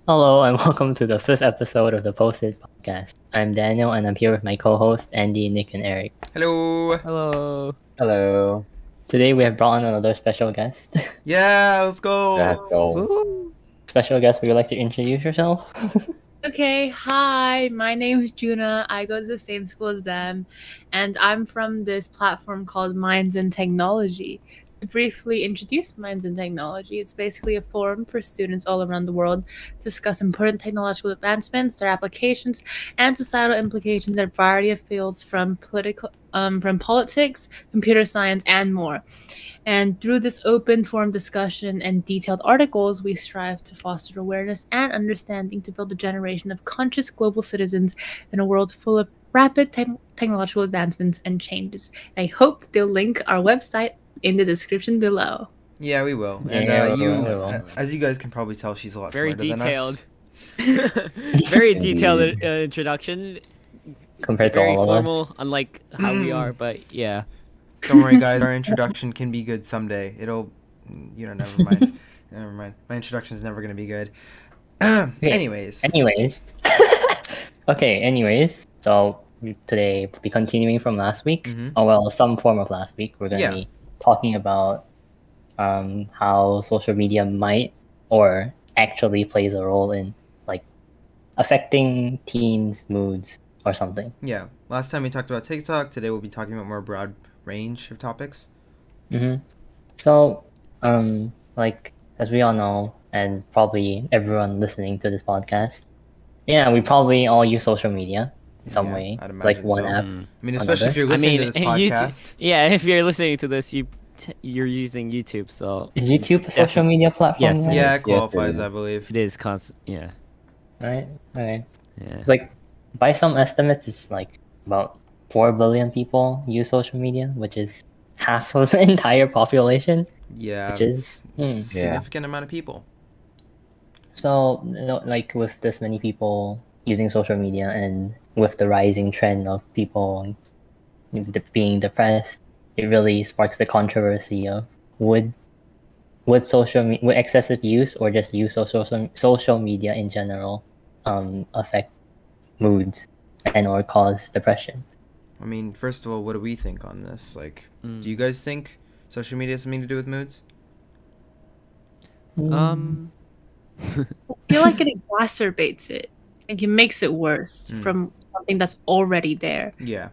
Hello and welcome to the fifth episode of the Posted Podcast. I'm Daniel and I'm here with my co-hosts Andy, Nick, and Eric. Hello. Hello. Hello. Today we have brought on another special guest. Yeah, let's go. Let's go. Woo. Special guest, would you like to introduce yourself? Okay, hi, my name is Juna. I go to the same school as them, and I'm from this platform called Minds in Technology. To briefly introduce Minds in Technology, it's basically a forum for students all around the world to discuss important technological advancements, their applications, and societal implications in a variety of fields from politics, computer science, and more. And through this open forum discussion and detailed articles, we strive to foster awareness and understanding to build a generation of conscious global citizens in a world full of rapid technological advancements and changes. I hope they'll link our website in the description below. Yeah, we will. And Yeah, we will. as you guys can probably tell, she's a lot Very smarter detailed. than us. Very detailed introduction. Compared to Very all of us. formal, unlike how we are, but yeah. Don't worry, guys. Our introduction can be good someday. Never mind. Never mind. My introduction's never gonna be good. Anyways. Anyways. So today we'll be continuing from last week. Mhm. Oh well, some form of last week. We're going to Yeah. be talking about how social media might or actually plays a role in like affecting teens' moods or something. Yeah. Last time we talked about TikTok. Today we'll be talking about more broad range of topics. So, like as we all know, and probably everyone listening to this podcast, yeah, we probably all use social media in some Yeah, way, I'd like imagine one so. app. I mean, especially if you're I listening mean, to this podcast. if you're listening to this, you're using YouTube, so Is YouTube a social media platform? Yes, now? Yeah, Yes, it qualifies, it is. I believe. it is constant. Yeah, Right. yeah. It's like by some estimates, it's like about 4 billion people use social media, which is half of the entire population. Yeah. Which is- it's a Yeah. significant amount of people. So, like with this many people using social media and with the rising trend of people being depressed, it really sparks the controversy of would excessive use or just use of social media in general affect moods and or cause depression. I mean, first of all, what do we think on this? Like, Mm. do you guys think social media has something to do with moods? I feel like it exacerbates it. Like it makes it worse Mm. from something that's already there. Yeah.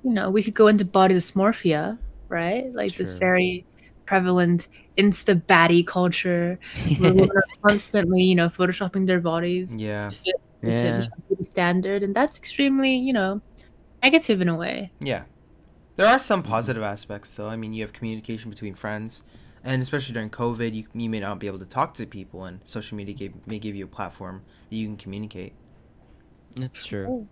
You know, we could go into body dysmorphia, right? Like this True. very prevalent insta baddie culture where women are constantly, photoshopping their bodies Yeah. to fit into Yeah. beauty standard, and that's extremely, negative in a way. Yeah. There are some positive aspects, though. I mean, you have communication between friends, and especially during COVID, you may not be able to talk to people, and social media may give you a platform that you can communicate. That's true.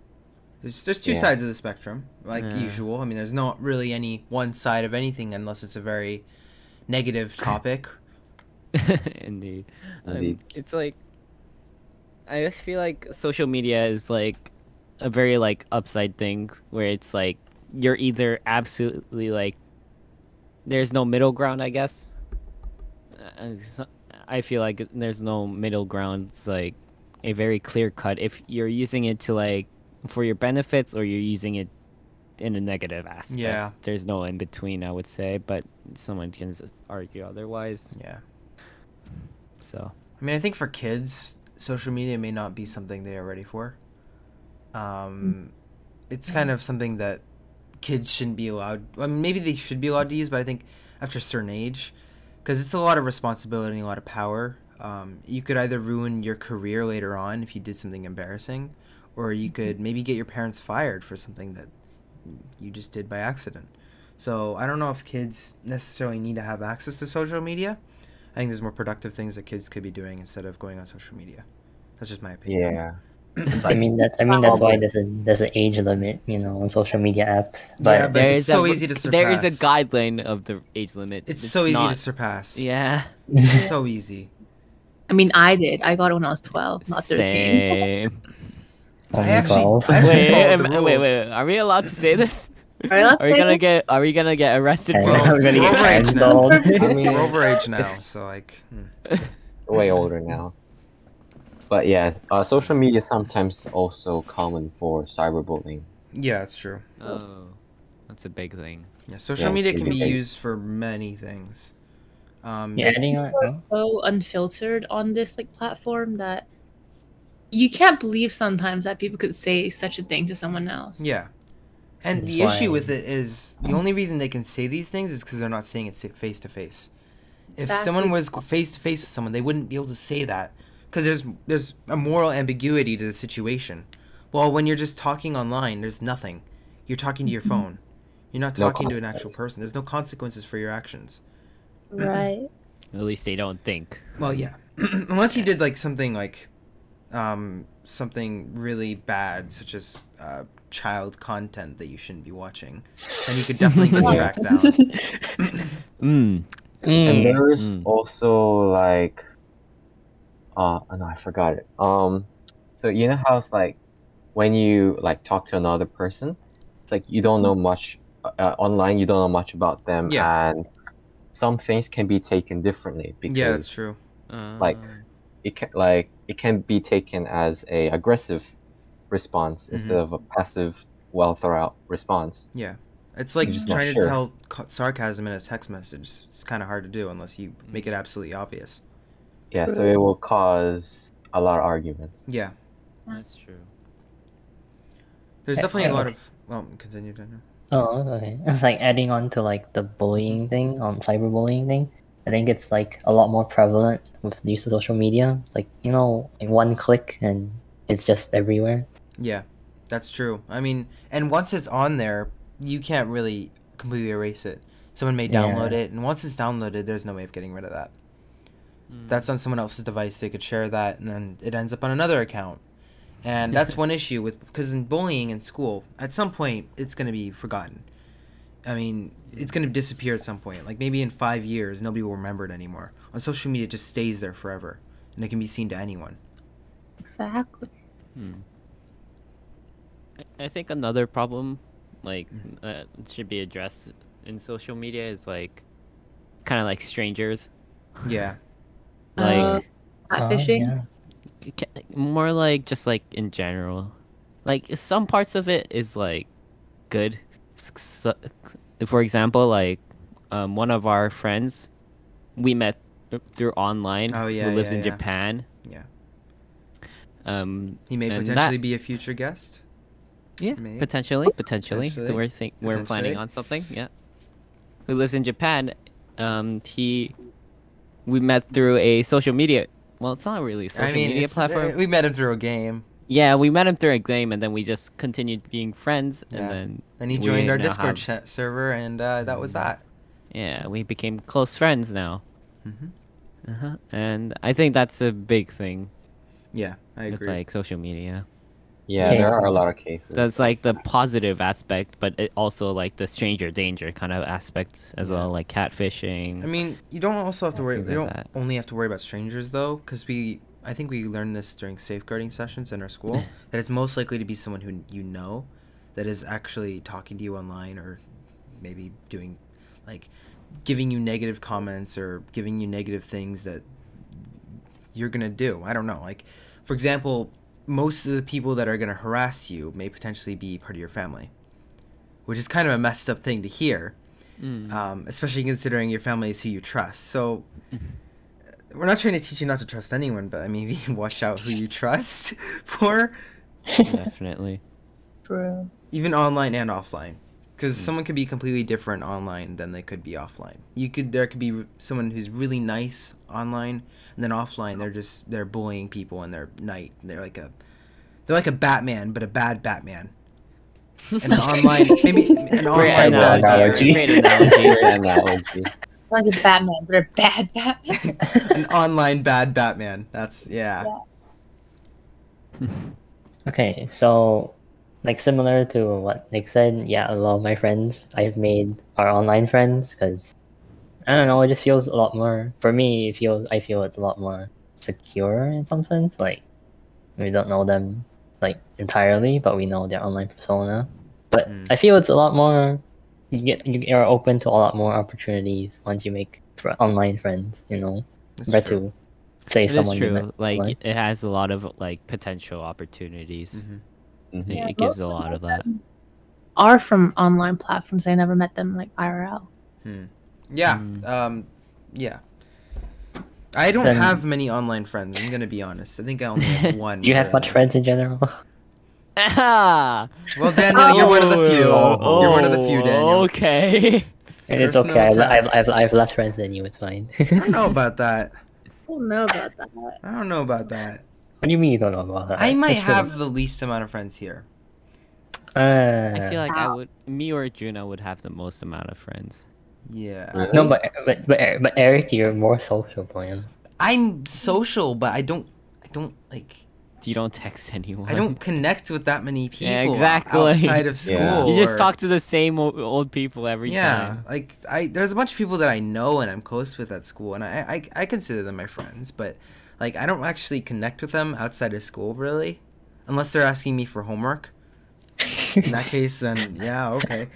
There's two Yeah. sides of the spectrum, like Yeah. usual. I mean, there's not really any one side of anything unless it's a very negative topic. Indeed. Indeed. It's like I feel like social media is like a very like upside thing where it's like you're either absolutely like there's no middle ground, I guess. I feel like there's no middle ground. It's like a very clear cut if you're using it to like for your benefits or you're using it in a negative aspect. Yeah. There's no in between, I would say, but someone can argue otherwise. Yeah. So I mean, I think for kids, social media may not be something they are ready for. It's kind of something that kids shouldn't be allowed. I mean, maybe they should be allowed to use, but I think after a certain age, because it's a lot of responsibility and a lot of power. You could either ruin your career later on if you did something embarrassing, or you could maybe get your parents fired for something that you just did by accident. So I don't know if kids necessarily need to have access to social media. I think there's more productive things that kids could be doing instead of going on social media. That's just my opinion. Yeah. I mean that's why there's an age limit, on social media apps. But Yeah, but it's so easy to There is a surpass. guideline of the age limit. It's so easy not- to surpass. Yeah. It's so easy. I mean, I did. I got it when I was 12, not 13. Same. only I actually- 12. I actually- Wait, followed the wait, rules. wait. Are we allowed to say this? Are we gonna get arrested And for Well, we're gonna we're get over age cancelled. now. I mean, We're over age now, so like. way older now. But yeah, social media is sometimes also common for cyberbullying. Yeah, it's true. Oh, that's a big thing. Yeah, social Yeah, media it's can be really big. used for many things. Yeah, adding on. Oh. So unfiltered on this like platform that you can't believe sometimes that people could say such a thing to someone else. Yeah. And That's the issue why- with it is the only reason they can say these things is because they're not saying it face to face. If Exactly. someone was face to face with someone, they wouldn't be able to say that because there's a moral ambiguity to the situation. Well, when you're just talking online, there's nothing. You're talking to your phone. You're not No talking to an actual consequence. person. There's no consequences for your actions. Right. At least they don't think. Well, yeah, unless you did like something something really bad, such as child content that you shouldn't be watching, then you could definitely get tracked down. Mm. And there's Mm. also like, oh no, I forgot it. So you know how it's like when you like talk to another person, it's like you don't know much online. You don't know much about them, Yeah. and some things can be taken differently Yeah, that's because true. like it can be taken as a aggressive response instead of a passive, well thought out response. Yeah. It's like You're just not trying to sure. tell sarcasm in a text message. It's kind of hard to do unless you make it absolutely obvious. Yeah, so it will cause a lot of arguments. Yeah. That's true. There's Okay, definitely a lot okay. of... Well, continue, Daniel. Oh, okay. It's like adding on to like the bullying thing, cyberbullying thing. I think it's like a lot more prevalent with the use of social media. It's like, you know, like one click and it's just everywhere. Yeah, that's true. I mean, and once it's on there, you can't really completely erase it. Someone may download Yeah. it, and once it's downloaded, there's no way of getting rid of that. That's on someone else's device. They could share that, and then it ends up on another account. And that's one issue with, because in bullying in school, at some point, it's going to be forgotten. I mean, it's going to disappear at some point. Like maybe in 5 years, nobody will remember it anymore. On social media, it just stays there forever, and it can be seen to anyone. Exactly. I think another problem, like, should be addressed in social media is like, kind of like strangers. Yeah. Like, Catfishing. Yeah. more like just like in general. Like some parts of it is like good. So, for example, like one of our friends we met through online Oh, yeah, who lives yeah, in yeah. Japan. Yeah. Um, He may and potentially that- be a future guest. Yeah, Maybe. potentially. Potentially. We're planning Potentially. on something. Yeah, who lives in Japan? We met through a social media. Well, it's not really a social media it's, platform. we met him through a game. Yeah, we met him through a game, and then we just continued being friends, and Yeah. then Then he we joined our now Discord have- chat server, and that was that. Yeah, we became close friends now. Hmm. And I think that's a big thing Yeah, I with agree. like social media. Yeah, Okay. there are a lot of cases. That's like the positive aspect, but it also like the stranger danger kind of aspect as well, like catfishing. I mean, you don't also have to worry. Things You like don't that. only have to worry about strangers though, because I think we learned this during safeguarding sessions in our school that it's most likely to be someone who you know, that is actually talking to you online or maybe doing, like, giving you negative comments or giving you negative things that you're gonna do. I don't know. Like, for example, most of the people that are gonna harass you may potentially be part of your family, which is kind of a messed up thing to hear. Especially considering your family is who you trust. So we're not trying to teach you not to trust anyone, but I mean, watch out who you trust for, Definitely. True. even online and offline, because someone could be completely different online than they could be offline. There could be someone who's really nice online, and then offline they're bullying people and they're they're like a Batman, but a bad Batman. And online, maybe an Great online bad analogy. Batman. Great analogy. Great analogy. Like a Batman, but a bad Batman. An online bad Batman. That's yeah. Okay, so like similar to what Nick said, yeah, a lot of my friends I've made are online friends because I don't know, it just feels a lot more for me. I feel it's a lot more secure in some sense. Like we don't know them like entirely, but we know their online persona. But I feel it's a lot more. You are open to a lot more opportunities once you make online friends. You know, That's compared true. say It is someone you met true. Like online. it has a lot of like potential opportunities. Mm-hmm. Mhm. It, Yeah, it gives most a lot of that. are from online platforms. I never met them like IRL. Yeah. Mm. Yeah. I don't Then- have many online friends. I'm gonna be honest. I think I only have one. Do you have much really. friends in general? Ah! Well, Daniel, you're one of the few. Oh. You're one of the few, Daniel. Okay. And it's Personal okay. attack. I have less friends than you. It's fine. I don't know about that. I don't know about that. I don't know about that. What do you mean you don't know about that? I might That's really- have the least amount of friends here. I feel like Wow. me or Juna would have the most amount of friends. Yeah. Really? No, but Eric, you're more sociable, man. I'm social, but I don't like. You don't text anyone. I don't connect with that many people exactly. outside of school. Yeah. You just or- talk to the same old people every Yeah, time. like there's a bunch of people that I know and I'm close with at school, and I consider them my friends, but like I don't actually connect with them outside of school really, unless they're asking me for homework. In that case, then yeah, okay.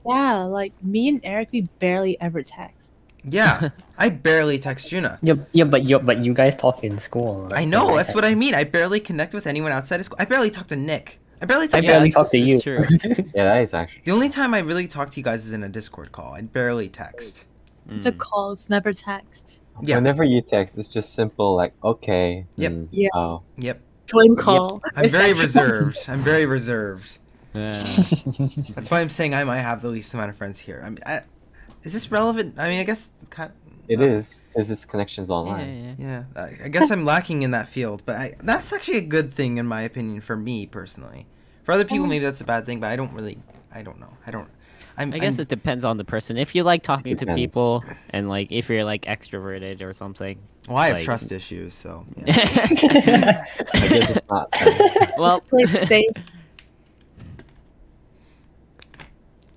Yeah, like me and Eric, we barely ever text. Yeah, I barely text Juna. But you guys talk in school. Right? I know, that's what I mean. I barely connect with anyone outside of school. I barely talk to Nick. I barely I talk to barely Yeah, talk to you. it's true. Yeah, that is actually. The only time I really talk to you guys is in a Discord call. I barely text. It's a Mm. call, it's never text. Yeah. Whenever you text, it's just simple like okay. Yep. Yeah. Oh. Yep. Join call. I'm very It's reserved. I'm very reserved. Yeah. That's why I'm saying I might have the least amount of friends here. Is this relevant? I mean, I guess It is because it's connections online. Yeah. Yeah, I guess I'm lacking in that field, but that's actually a good thing in my opinion for me personally. For other people, maybe that's a bad thing, but I don't know. I guess it depends on the person. If you like talking to Depends. people, and like if you're like extroverted or something. Well, I have like- trust issues, so. Yeah. I guess it's not. Well, Play safe.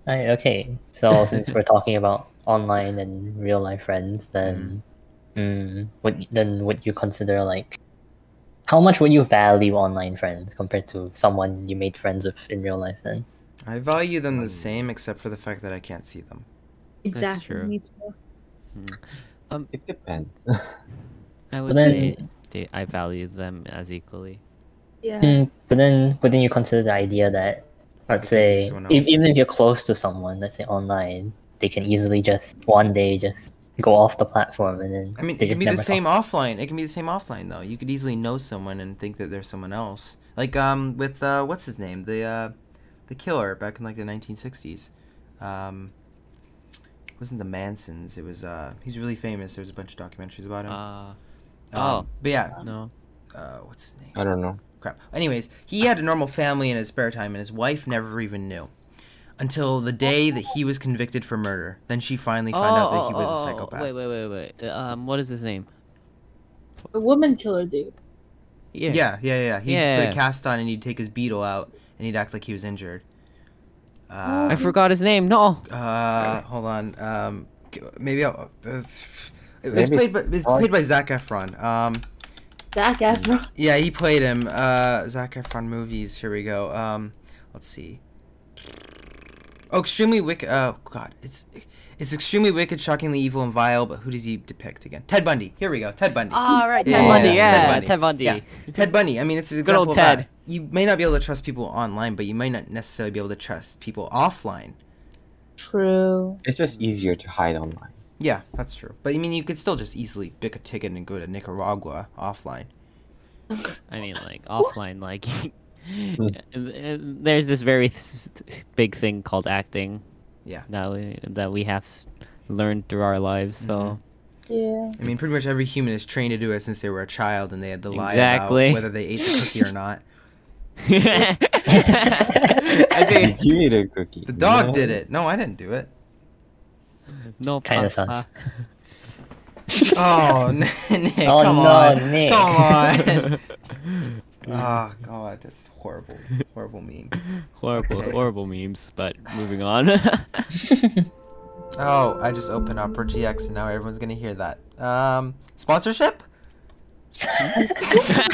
Right, okay, so since we're talking about online and real life friends, then would you consider like how much would you value online friends compared to someone you made friends with in real life? Then I value them the same, except for the fact that I can't see them. Exactly. true. Me too. It depends. I but would then say I value them as equally. Yeah. but then wouldn't you consider the idea that let's They can be say someone else. even if you're close to someone, let's say online, they can easily just one day just go off the platform and then I mean, they it can just be the never same talk. offline. It can be the same offline though. You could easily know someone and think that they're someone else. Like with what's his name? The killer back in like the 1960s. It wasn't the Mansons. It was he's really famous. There was a bunch of documentaries about him. But yeah, No. what's his name? I don't know. Crap. Anyways, he had a normal family in his spare time, and his wife never even knew until the day that he was convicted for murder. Then she finally found out that he was a psychopath. Wait. What is his name? The woman killer dude. Yeah. Yeah. He'd Yeah. put a cast on and he'd take his beetle out and he'd act like he was injured. I forgot his name. No. Hold on. Maybe I'll. It was Maybe- played by Zac Efron. Zac Efron. Yeah, he played him. Zac Efron movies. Here we go. Let's see. Oh, extremely wicked. Oh God, it's extremely wicked, shockingly evil and vile. But who does he depict again? Ted Bundy. Here we go. Ted Bundy. All right, Ted Yeah, Bundy. yeah, Yeah, Ted Bundy. Yeah. Ted Bundy. I mean, it's an Good old example of that. Ted. You may not be able to trust people online, but you might not necessarily be able to trust people offline. True. It's just easier to hide online. Yeah, that's true. But I mean, you could still just easily pick a ticket and go to Nicaragua offline. I mean, like offline, like there's this very big thing called acting. Yeah. That we have learned through our lives. So Yeah. I mean, pretty much every human is trained to do it since they were a child, and they had to lie Exactly. about whether they ate the cookie or not. I think Did you eat a cookie? The dog No. did it. No, I didn't do it. no. Kinda sounds. Oh, Nick, Oh, come no, on. Nick. Come on. Oh, God, that's horrible. Horrible meme. horrible memes. But moving on. Oh, I just opened up for GX, and now everyone's going to hear that. Sponsorship?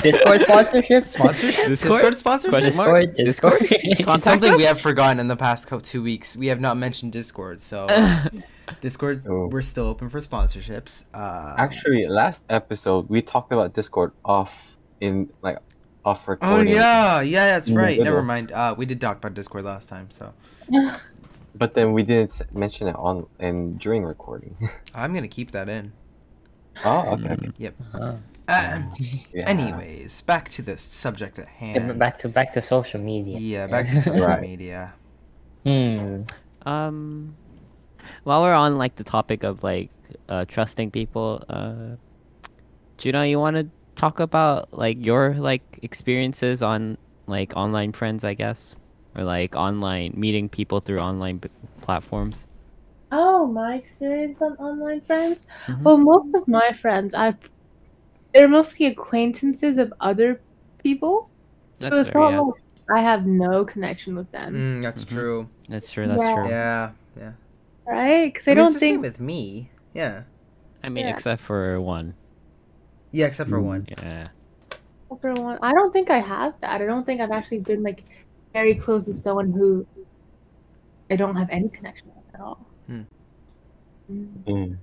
Discord sponsorship? Sponsorship? Discord? Discord sponsorship? Question mark? Discord? It's something we have forgotten in the past 2 weeks. We have not mentioned Discord, so Discord, Oh. we're still open for sponsorships. Actually, last episode we talked about Discord off oh recording. yeah, that's In the right. Never middle. mind. We did talk about Discord last time, so But then we didn't mention it during recording. I'm gonna keep that in. Oh, okay. Yep. Uh-huh. Yeah. Anyways, back to the subject at Yeah, hand. back to social media. Yeah, back to social Right. media. While we're on like the topic of like trusting people, Juno, you want to talk about like your like experiences on like online friends, I guess, or like online meeting people through online platforms? Oh, my experience on online friends? Mhm. Well, most of my friends, they're mostly acquaintances of other people. So That's it's fair, not yeah. like I have no connection with them, That's Mhm. true. That's true. That's Yeah. true. Yeah. right? Because I I mean, don't it's the same think with me. Yeah. I mean, Yeah. except for one. Yeah, except for one. Yeah. everyone. I don't think I have that. I don't think I've actually been like very close with someone who I don't have any connection with at all. Hmm. Mm.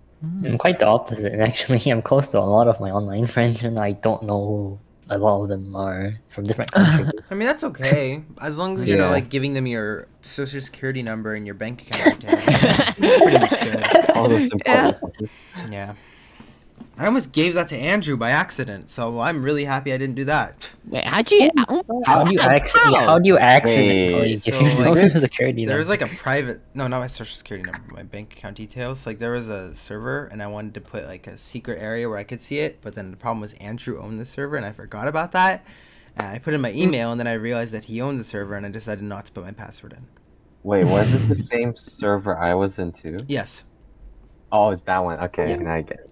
I'm quite the opposite, actually. I'm close to a lot of my online friends, and I don't know who a lot of them are from different countries. I mean, that's okay. As long as you're not Yeah. like giving them your social security number and your bank account details. That's pretty much good. All those important things. Yeah. I almost gave that to Andrew by accident, so I'm really happy I didn't do that. Wait, how'd you? How do you accidentally Wait, give so, your like, social security There was number? like a private, no, not my social security number, my bank account details. Like there was a server, and I wanted to put like a secret area where I could see it. But then the problem was Andrew owned the server, and I forgot about that. And I put in my email, and then I realized that he owned the server, and I decided not to put my password in. Wait, was it the same server I was into? Yes. Oh, it's that one. Okay, Yeah. now I get it.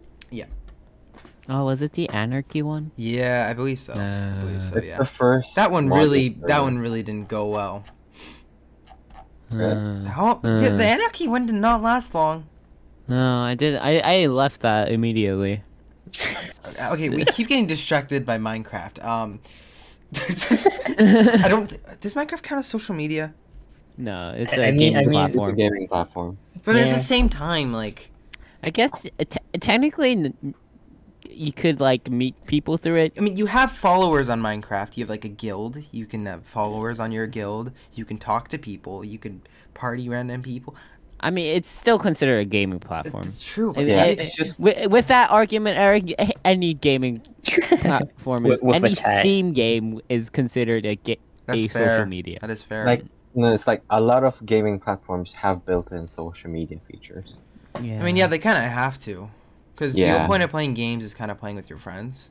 Oh, was it the anarchy one? Yeah, I believe so. I believe so. It's Yeah. the first. That one login really, server. that one really didn't go well. Uh, The anarchy one did not last long. no, I did. I left that immediately. Okay, we keep getting distracted by Minecraft. I don't. Does Minecraft count as social media? No, it's I a mean- gaming I mean- It's a platform. gaming platform. But at Yeah. the same time, like, I guess technically you could like meet people through it. I mean, you have followers on Minecraft. You have like a guild. You can have followers on your guild. You can talk to people. You can party random people. I mean, it's still considered a gaming platform. It's true. But Yeah, it's it's just- with that argument, Eric. Any gaming platform, With a any tag. Steam game is considered a that's a fair. social media. That is fair. Like, no, it's like a lot of gaming platforms have built-in social media features. Yeah. I mean, yeah, they kind of have to, because the Yeah. whole point of playing games is kind of playing with your friends.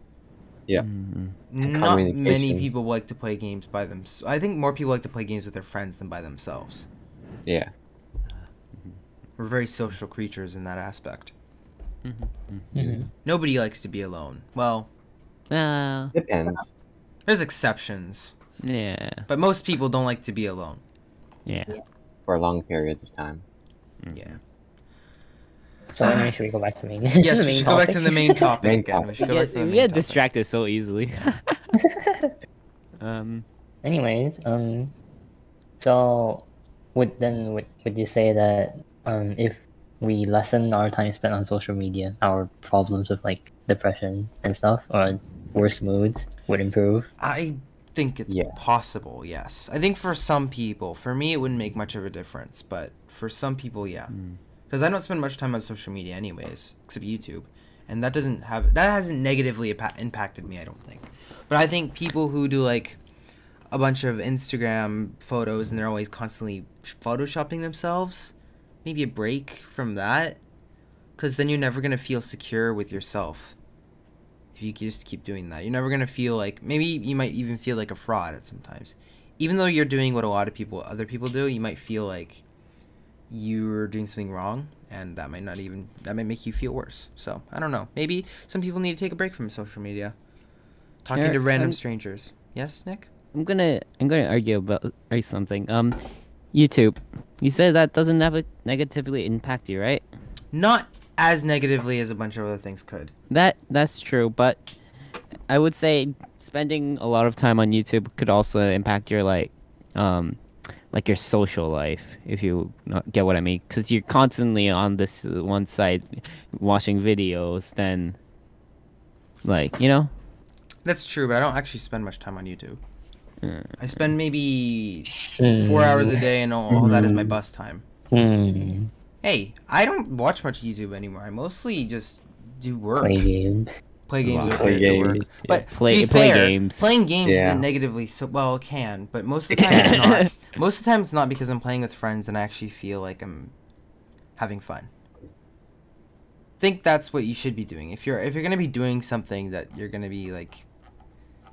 Yeah. Mm. Not many communications. people like to play games by themselves. I think more people like to play games with their friends than by themselves. Yeah. We're very social creatures in that aspect. Mhm. Nobody likes to be alone. Well, Depends. there's exceptions, Yeah. but most people don't like to be alone. Yeah. For long periods of time. Yeah. So anyway, should we go back to main? Yes, the we main should go back to topic? the main topic Main again. We topic. should go back to the We main get topic. distracted so easily. Anyways, so would you say that if we lessen our time spent on social media, our problems with like depression and stuff or worse moods would improve? I think it's Yes. possible, yes. I think for some people, for me, it wouldn't make much of a difference, but for some people, yeah. Because I don't spend much time on social media, anyways, except YouTube, and that hasn't negatively impacted me, I don't think. But I think people who do like a bunch of Instagram photos and they're always constantly photoshopping themselves, maybe a break from that, because then you're never gonna feel secure with yourself. If you just keep doing that, you're never gonna feel like, maybe you might even feel like a fraud at sometimes. Even though you're doing what a lot of other people do, you might feel like you're doing something wrong, and that might make you feel worse. So I don't know. Maybe some people need to take a break from social media, talking to Eric, random strangers. Yes, Nick? I'm gonna argue about something. YouTube. You said that doesn't negatively impact you, right? Not as negatively as a bunch of other things could. That's true, but I would say spending a lot of time on YouTube could also impact your like your social life, if you get what I mean, because you're constantly on this one side watching videos, then like, you know. That's true, but I don't actually spend much time on YouTube. I spend maybe Hmm. 4 hours a day, and all that is my bus time. Hmm. Hey, I don't watch much YouTube anymore. I mostly just do work. Play games. Play games Wow. or Play play work. games. But Play to be fair, games. playing games Yeah. isn't negatively so well. It can, but most of the time it's not. Most of the time it's not because I'm playing with friends and I actually feel like I'm having fun. Think that's what you should be doing. If you're gonna be doing something that you're gonna be like,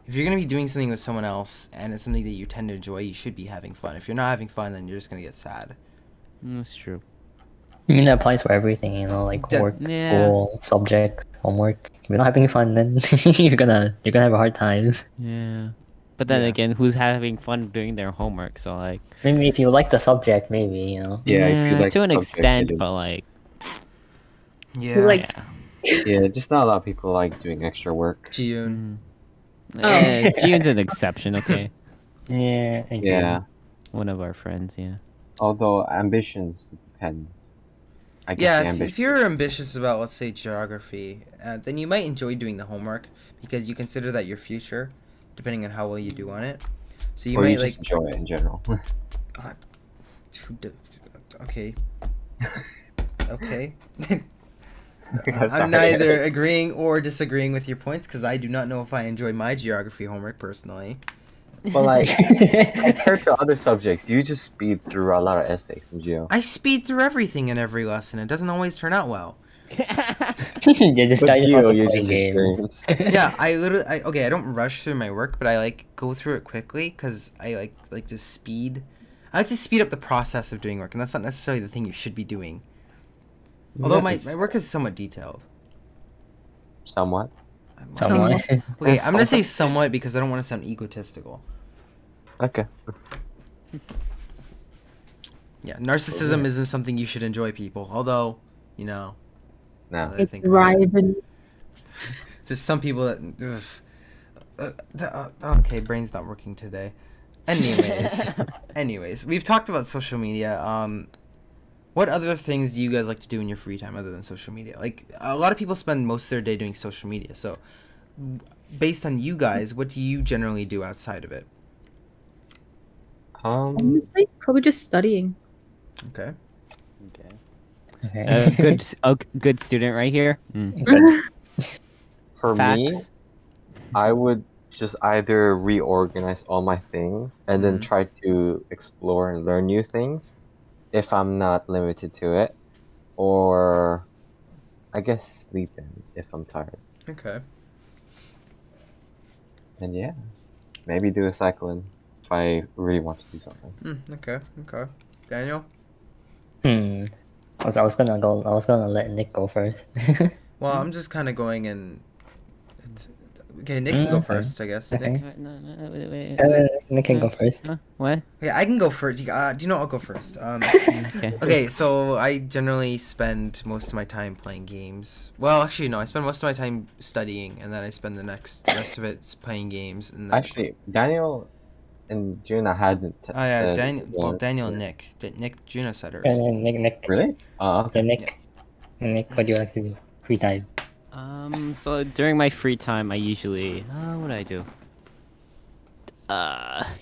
if you're gonna be doing something with someone else and it's something that you tend to enjoy, you should be having fun. If you're not having fun, then you're just gonna get sad. That's true. I mean, that applies for everything, like That- work, Yeah. school, subjects, homework. If you're not having fun, then you're gonna have a hard time. Yeah. But then Yeah. again, who's having fun doing their homework? So like, Maybe if you like the subject, maybe Yeah, if you like to an the subject, extent, it is. but like, Yeah. Like- yeah. Yeah, just not a lot of people like doing extra work. June. June's an exception, okay? Yeah. I agree. Yeah. One of our friends, yeah. Although ambitions depends. I guess Yeah, the if ambition. you're ambitious about, let's say, geography, then you might enjoy doing the homework because you consider that your future, depending on how well you do on it. So you or might you just enjoy it in general. Okay. Okay. Sorry. I'm neither agreeing or disagreeing with your points because I do not know if I enjoy my geography homework personally. But like compared to other subjects, you just speed through a lot of essays in geo. I speed through everything in every lesson. It doesn't always turn out well. Yeah, this But guy just geo, wants to you play just games. experienced. Yeah, I don't rush through my work, but I like go through it quickly because I like to speed. I like to speed up the process of doing work, and that's not necessarily the thing you should be doing. Although my work is somewhat detailed. Somewhat. Someone. Okay, I'm gonna say somewhat because I don't want to sound egotistical. Okay. Yeah, narcissism isn't something you should enjoy, people. Although, you know, No. I think about it. Driving. There's some people that. Okay, brain's not working today. Anyways, we've talked about social media. What other things do you guys like to do in your free time other than social media? Like, a lot of people spend most of their day doing social media. So, based on you guys, what do you generally do outside of it? Honestly, probably just studying. Okay. Okay. Good student right here. For me, Facts. I would just either reorganize all my things and then Mhm. try to explore and learn new things if I'm not limited to it, or I guess sleeping if I'm tired. Okay. And yeah, maybe do a cycling if I really want to do something. Okay. Daniel? I was gonna let Nick go first. Well, I'm just kind of going and. Okay, Nick can go Okay. first, I guess. Okay. Nick. Wait. Nick can go first. Huh? What? Okay, I can go first. Do you know I'll go first? Okay. Okay, so I generally spend most of my time playing games. Well, actually, no. I spend most of my time studying, and then I spend the rest of it playing games. And then, Actually, Daniel and Juna hadn't. oh yeah, said Daniel. Well, one. Daniel and Nick. Nick, Juna said hers. And then Nick. Really? Oh, okay. Yeah, Nick. And Nick, what do you like to do? Free time. So during my free time, I usually, what do I do?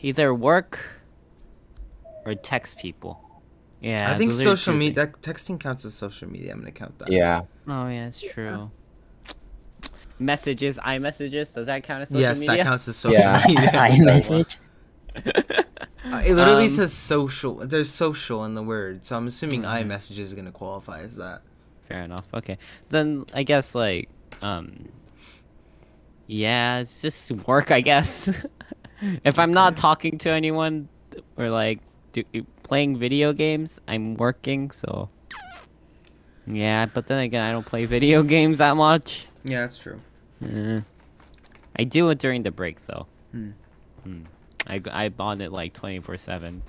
Either work or text people. Yeah. I think those are the social two media. things. Texting counts as social media. I'm gonna count that. Yeah. Oh yeah, it's true. Messages, iMessages, does that count as social Yes, media? that counts as social Yeah. media. iMessage. It literally Um, says social. There's social in the word, so I'm assuming Mhm. iMessage is gonna qualify as that. Fair enough. Okay. Then I guess like yeah, it's just work, I guess. If I'm not talking to anyone or like playing video games, I'm working, so yeah, but then again, I don't play video games that much. Yeah, that's true. I do it during the break though. Hmm. I'm on it like 24/7.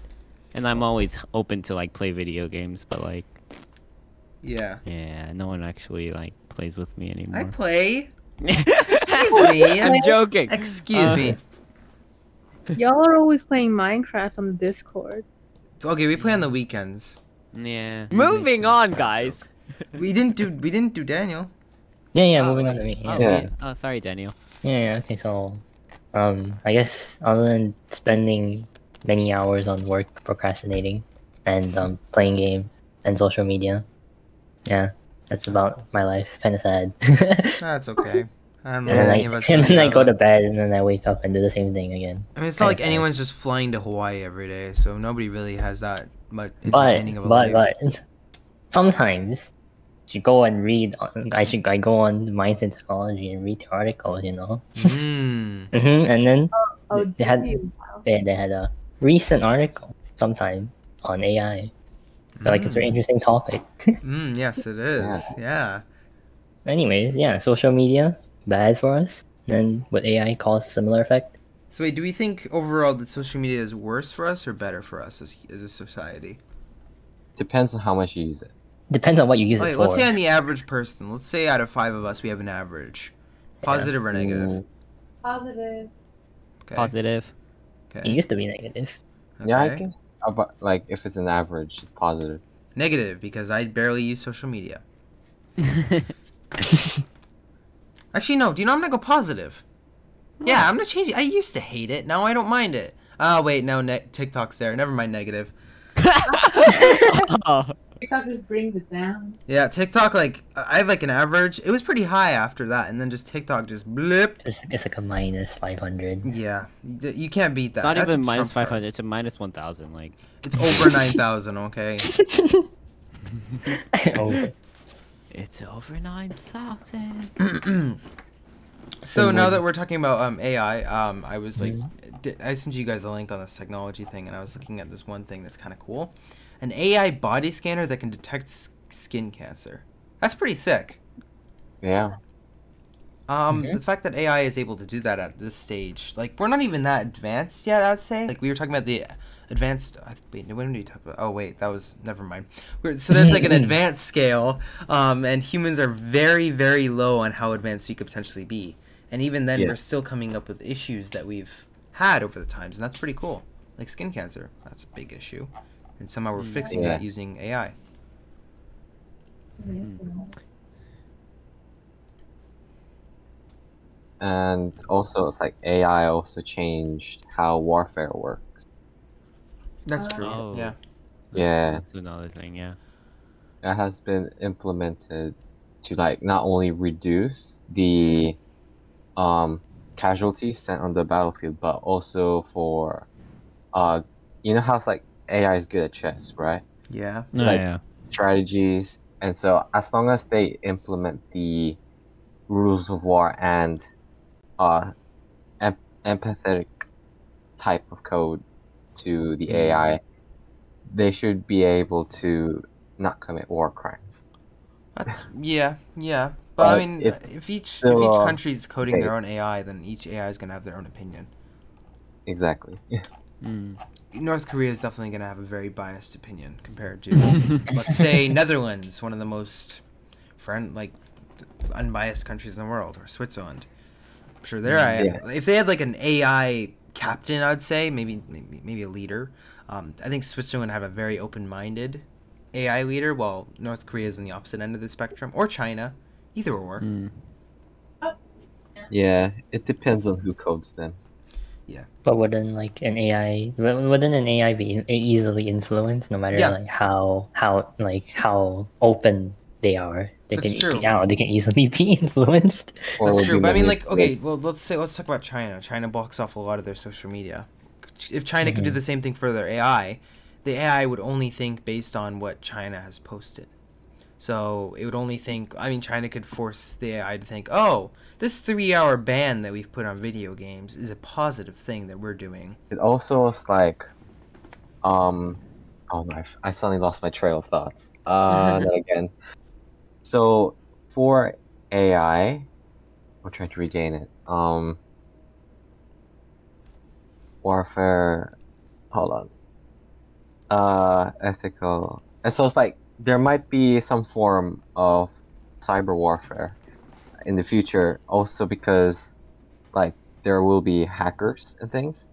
And I'm always open to like play video games, but like Yeah. yeah, no one actually like plays with me anymore. I play. Excuse me. I'm joking. Excuse me. Y'all are always playing Minecraft on the Discord. Okay, we play on the weekends. Yeah. makes Moving sense, on, bad guys. We didn't do Daniel. Yeah, Oh, moving on wait. to me. Oh, Yeah. Yeah. oh, sorry, Daniel. Yeah, okay, so I guess other than spending many hours on work procrastinating and playing games and social media, yeah, that's about my life. Kind of sad. That's okay. I don't know And then if I any of us and really then I have go to that. bed and then I wake up and do the same thing again. I mean, it's not Kinda like sad. anyone's just flying to Hawaii every day, so nobody really has that much But entertaining of a life. sometimes you go and read. I go on Minds and Technology and read the article. Mm. And then Oh, they had do you? they had a recent article sometime on AI. I feel like it's a very interesting topic. Yes, it is. Yeah. Anyways, yeah, social media bad for us. Then would AI cause a similar effect? So wait, do we think overall that social media is worse for us or better for us as a society? Depends on how much you use it. Depends on what you use Okay, it for. let's say on the average person. Let's say out of 5 of us, we have an average. Positive or negative? Mm, Positive. Okay. Positive. It Okay. used to be negative. Yeah, I Okay. guess. But like, if it's an average, it's positive. Negative because I barely use social media. Actually, no. Do you know I'm gonna go positive? Yeah, I'm gonna change it. I used to hate it. Now I don't mind it. Oh wait, no. TikTok's there. Never mind. Negative. Oh. TikTok just brings it down. Yeah, TikTok. Like I have like an average. It was pretty high after that, and then just TikTok just blip. It's like a minus 500. Yeah, you can't beat that. It's not That's even a minus trump card. 500. It's a minus 1,000. Like. It's over 9,000. Okay. Oh, It's over 9,000. So now that we're talking about AI, I was like, Mm-hmm. I sent you guys a link on this technology thing, and I was looking at this one thing that's kind of cool, an AI body scanner that can detect skin cancer. That's pretty sick. Yeah. The fact that AI is able to do that at this stage, like we're not even that advanced yet, I'd say. Like we were talking about the advanced. Wait, when did we talk about? Oh wait, that was never mind. So there's like an advanced scale, and humans are very, very low on how advanced we could potentially be. And even then, Yeah. we're still coming up with issues that we've had over the times, and that's pretty cool. Like skin cancer, that's a big issue, and somehow we're fixing Yeah. that using AI. And also, it's like AI also changed how warfare works. That's true. Oh. Yeah. Yeah. That's another thing, yeah. It has been implemented to like not only reduce the casualties sent on the battlefield, but also for you know how it's like AI is good at chess, right? Yeah. It's Oh, like yeah. strategies, and so as long as they implement the rules of war and empathetic type of code to the AI, they should be able to not commit war crimes. That's yeah. But I But mean, it's if each still, country's coding okay. their own AI, then each AI is gonna have their own opinion. Exactly. Mm. North Korea is definitely gonna have a very biased opinion compared to, let's say, Netherlands, one of the most unbiased countries in the world, or Switzerland. I'm sure their AI, if they had like an AI captain, I'd say maybe a leader. I think Switzerland would have a very open-minded AI leader, while North Korea is in the opposite end of the spectrum, or China. Either or. Mm. Yeah, it depends on who codes them. but wouldn't an AI be easily influenced no matter Yeah. like how open they are? They That's can true. they can easily be influenced. Or That's will true, be but I mean, like, manipulated. okay, well, let's talk about China. China blocks off a lot of their social media. If China could do the same thing for their AI, the AI would only think based on what China has posted. So it would only think. I mean, China could force the AI to think, oh, this 3-hour ban that we've put on video games is a positive thing that we're doing. It also is like, oh no, I suddenly lost my trail of thoughts. Not again. So for AI, I'm trying to regain it. Warfare. Hold on. Ethical. And so it's like there might be some form of cyber warfare in the future, also because like there will be hackers and things.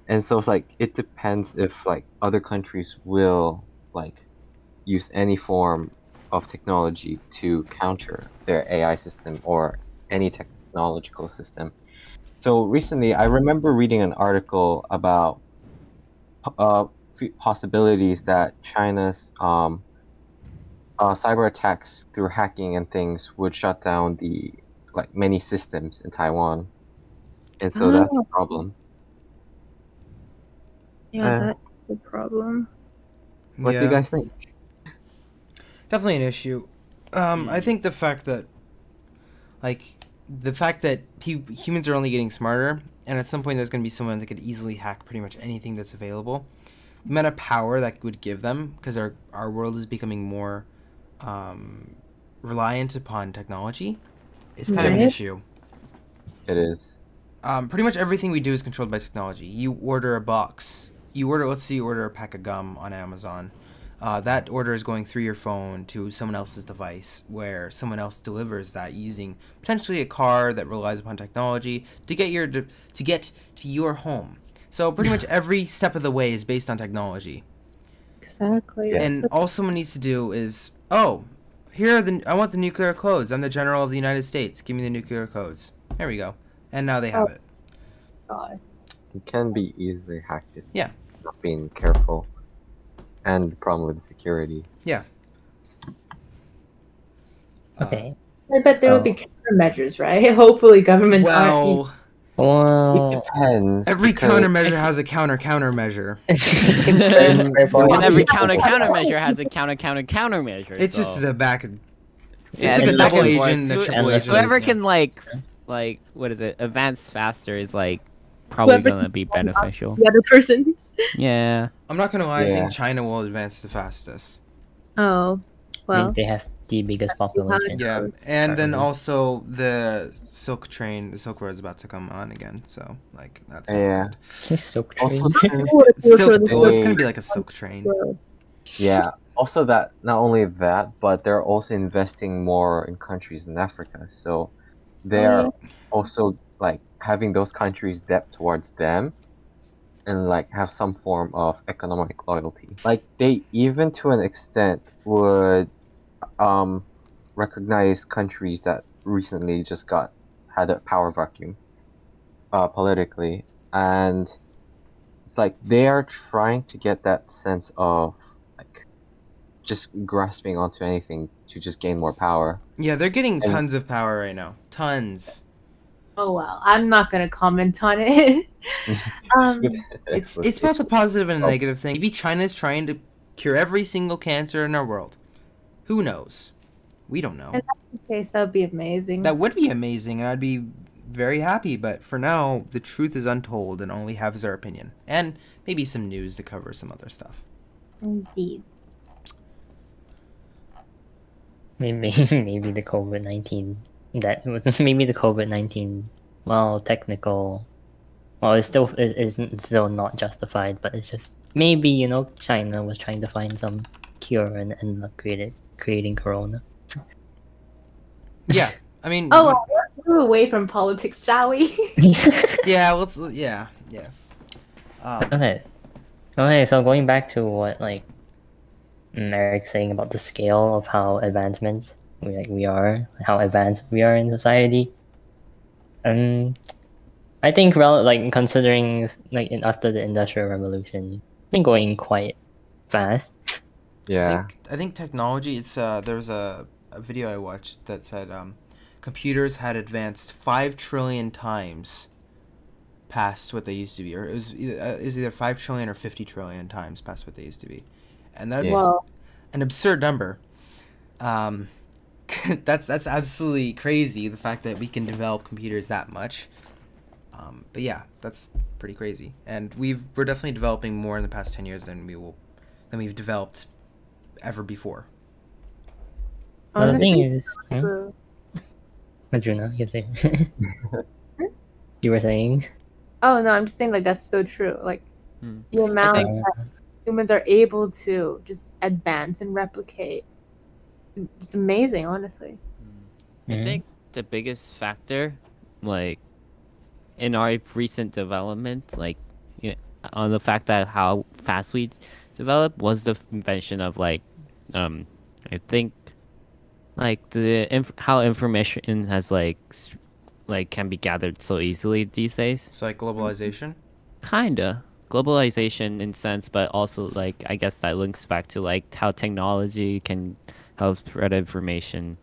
And so it's like it depends if like other countries will like use any form of technology to counter their AI system or any technological system. So recently, I remember reading an article about possibilities that China's cyber attacks through hacking and things would shut down the like many systems in Taiwan, and so that's a Oh, problem. yeah, Uh, that's the problem. what do you Yeah, guys think? definitely an issue. I think the fact that humans are only getting smarter, and at some point there's going to be someone that could easily hack pretty much anything that's available. The amount of power that would give them, because our world is becoming more reliant upon technology, is kind of an Right. issue. It is. Pretty much everything we do is controlled by technology. You order a box. Let's say you order a pack of gum on Amazon. That order is going through your phone to someone else's device, where someone else delivers that using potentially a car that relies upon technology to get to your home. So pretty much every step of the way is based on technology. Exactly. Yeah. And all someone needs to do is, oh, I want the nuclear codes. I'm the general of the United States. Give me the nuclear codes. There we go. And now they have it. God. It can be easily hacked if Yeah. not being careful, and the problem with security. Okay. I bet there So- will be countermeasures, right? Hopefully, governments aren't. Well, It Well, depends. every because- countermeasure has a countermeasure. it's very And straightforward. every countermeasure has a countermeasure. It's just so. a back. Yeah, It's like a it's back double and forth. agent, a triple Endless agent. Whoever yeah. can like what is it? Advance faster is like probably Whoever gonna be beneficial. The other person. Yeah. I'm not gonna lie. I Yeah. think China will advance the fastest. Oh, I mean, well. they have the biggest population. Yeah, and then Certainly. also the Silk Road is about to come on again. So like that's not Yeah. good. Silk train. Also, since Silk. Well, it's they- gonna be like a silk train. yeah. Also, that not only that, but they're also investing more in countries in Africa. So they're also like having those countries debt towards them, and like have some form of economic loyalty. Like they even to an extent would recognize countries that recently just had a power vacuum politically, and it's like they are trying to get that sense of like just grasping onto anything to just gain more power. Yeah, they're getting And- tons of power right now. Tons. Oh well, I'm not gonna comment on it. Just with It's both a positive and a Oh. negative thing. Maybe China's trying to cure every single cancer in our world. Who knows? We don't know. Okay, so that'd be amazing. That would be amazing, and I'd be very happy. But for now, the truth is untold, and all we have is our opinion, and maybe some news to cover some other stuff. Indeed. Maybe maybe the COVID-19 maybe the COVID-19 technical it's still not justified, but it's just maybe China was trying to find some cure and creating corona. Yeah, I mean, Oh, well, let's move away from politics, shall we? yeah, yeah. Okay, so going back to what Eric's saying about the scale of how advanced we are in society. I think considering after the Industrial Revolution, it's been going quite fast. Yeah. I think technology. It's there was a video I watched that said computers had advanced 5 trillion times past what they used to be, or it was either 5 trillion or 50 trillion times past what they used to be, and that's Well, an absurd number. That's absolutely crazy. The fact that we can develop computers that much. But yeah, that's pretty crazy, and we're definitely developing more in the past 10 years than we've developed ever before. But the thing honestly, is, true. Arjuna, you say you were saying. Oh no, I'm just saying that's so true. Like Hmm. the amount think- that humans are able to just advance and replicate. It's amazing, honestly. I Mhm. think the biggest factor, like in our recent development, like on the fact that how fast we developed was the invention of like, I think like how information has like can be gathered so easily these days. So like globalization. Kinda globalization in sense, but also like I guess that links back to like how technology can help spread information,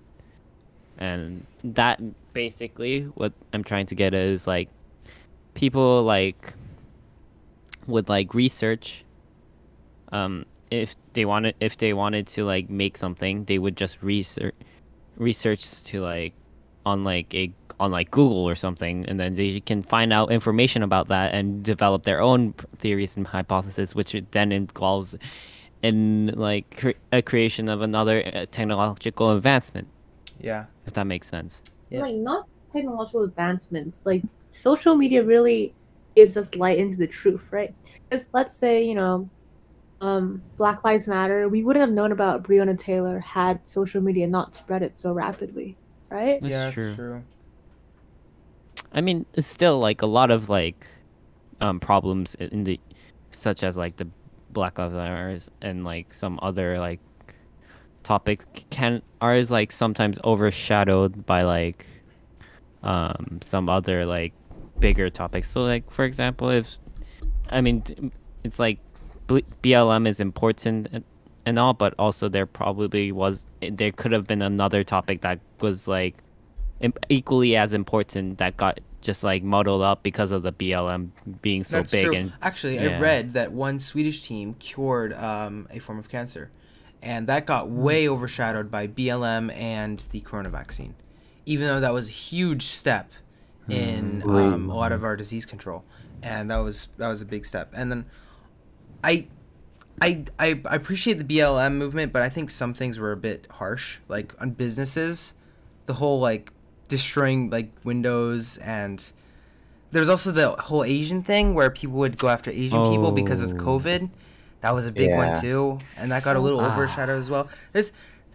and that basically what I'm trying to get at is like people like would like research, if they wanted to like make something, they would just research to like on like a on like Google or something, and then they can find out information about that and develop their own theories and hypotheses, which then involves in like a creation of another technological advancement. Yeah. If that makes sense. Yeah. Like not technological advancements. Like social media really gives us light into the truth, right? Because let's say Black Lives Matter, we wouldn't have known about Breonna Taylor had social media not spread it so rapidly, right? That's Yeah, true. that's true. I mean, it's still like a lot of like problems in the such as like the Black Lives Matter and like some other like topics are like sometimes overshadowed by like some other like bigger topics. So like for example, if I mean it's like BLM is important and all, but also there could have been another topic that was like equally as important that got just like muddled up because of the BLM being so That's big. true. And Actually, I yeah. read that one Swedish team cured a form of cancer, and that got way overshadowed by BLM and the corona vaccine, even though that was a huge step in a lot of our disease control, and that was a big step. And then I appreciate the BLM movement, but I think some things were a bit harsh, like on businesses, the whole like destroying like windows, and there was also the whole Asian thing where people would go after Asian people because of COVID. That was a big one too, and that got a little overshadowed as well.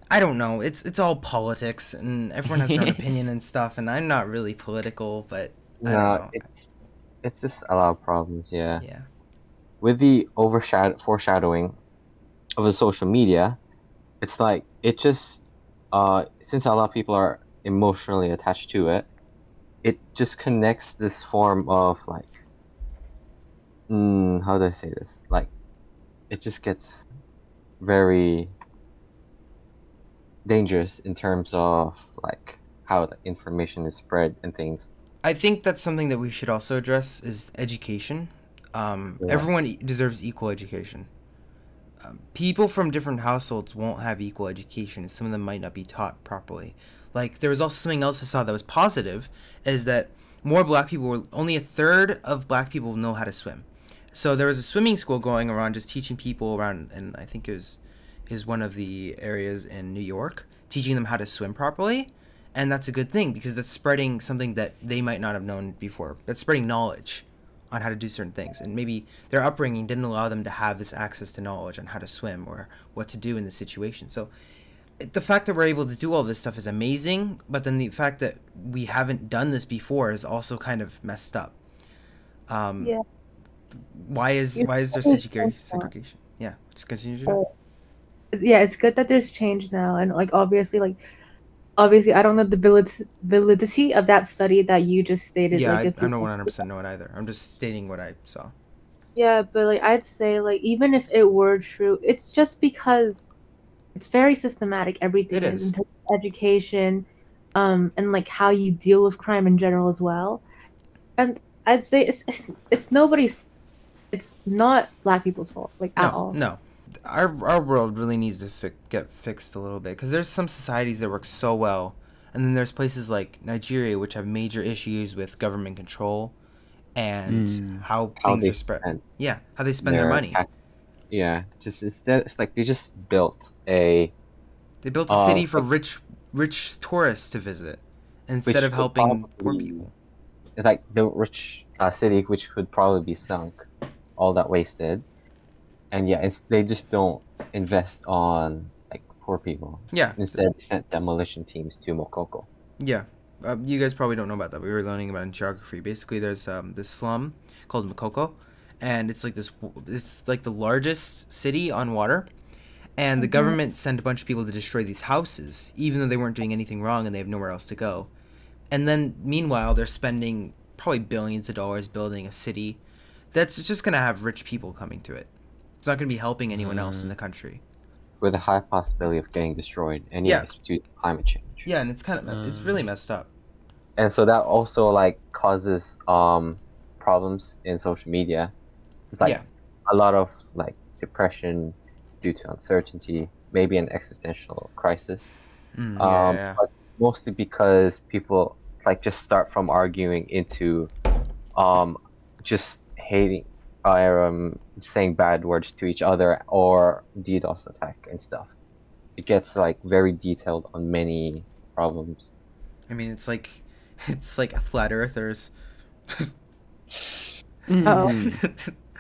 I don't know, it's all politics, and everyone has their own opinion and stuff, and I'm not really political, but I don't know. It's just a lot of problems. Yeah. Yeah. With the foreshadowing of the social media, it's like it just since a lot of people are emotionally attached to it, it just connects this form of like how do I say this? Like it just gets very dangerous in terms of like how the information is spread and things. I think that's something that we should also address is education. Everyone deserves equal education. People from different households won't have equal education, and some of them might not be taught properly. Like, there was also something else I saw that was positive, is that only a third of black people know how to swim. So there was a swimming school going around just teaching people around, and I think is one of the areas in New York, teaching them how to swim properly. And that's a good thing, because that's spreading something that they might not have known before. That's spreading knowledge on how to do certain things, and maybe their upbringing didn't allow them to have this access to knowledge on how to swim or what to do in this situation. So the fact that we're able to do all this stuff is amazing, but then the fact that we haven't done this before is also kind of messed up. Yeah. Why is there segregation? Yeah, just continue. Yeah, it's good that there's change now, and like obviously I don't know the validity of that study that you just stated. Yeah, like, I don't 100% know it either. I'm just stating what I saw. Yeah, but like I'd say like even if it were true, it's just because it's very systematic. Everything It is. in terms of education, and like how you deal with crime in general as well. And I'd say it's nobody's. It's not black people's fault, like at all. No. Our world really needs to get fixed a little bit, because there's some societies that work so well, and then there's places like Nigeria which have major issues with government control and how things they are spread. spend How they spend their money. It's like they just built a city for rich tourists to visit instead of helping poor people. It's like the rich city which would probably be sunk, all that wasted. And yeah, they just don't invest on like poor people. Yeah. Instead, they sent demolition teams to Mokoko. Yeah. you guys probably don't know about that. We were learning about it in geography. Basically, there's this slum called Makoko, and it's like it's like the largest city on water. And the government sent a bunch of people to destroy these houses, even though they weren't doing anything wrong and they have nowhere else to go. And then, meanwhile, they're spending probably billions of dollars building a city that's just going to have rich people coming to it. It's not going to be helping anyone else in the country. With a high possibility of getting destroyed, anyways, due to climate change. Yeah, and it's kind of it's really messed up. And so that also like causes problems in social media. It's like a lot of like depression due to uncertainty, maybe an existential crisis. But mostly because people like just start from arguing into just hating or saying bad words to each other or DDoS attack and stuff. It gets like very detailed on many problems. I mean, it's like flat earthers.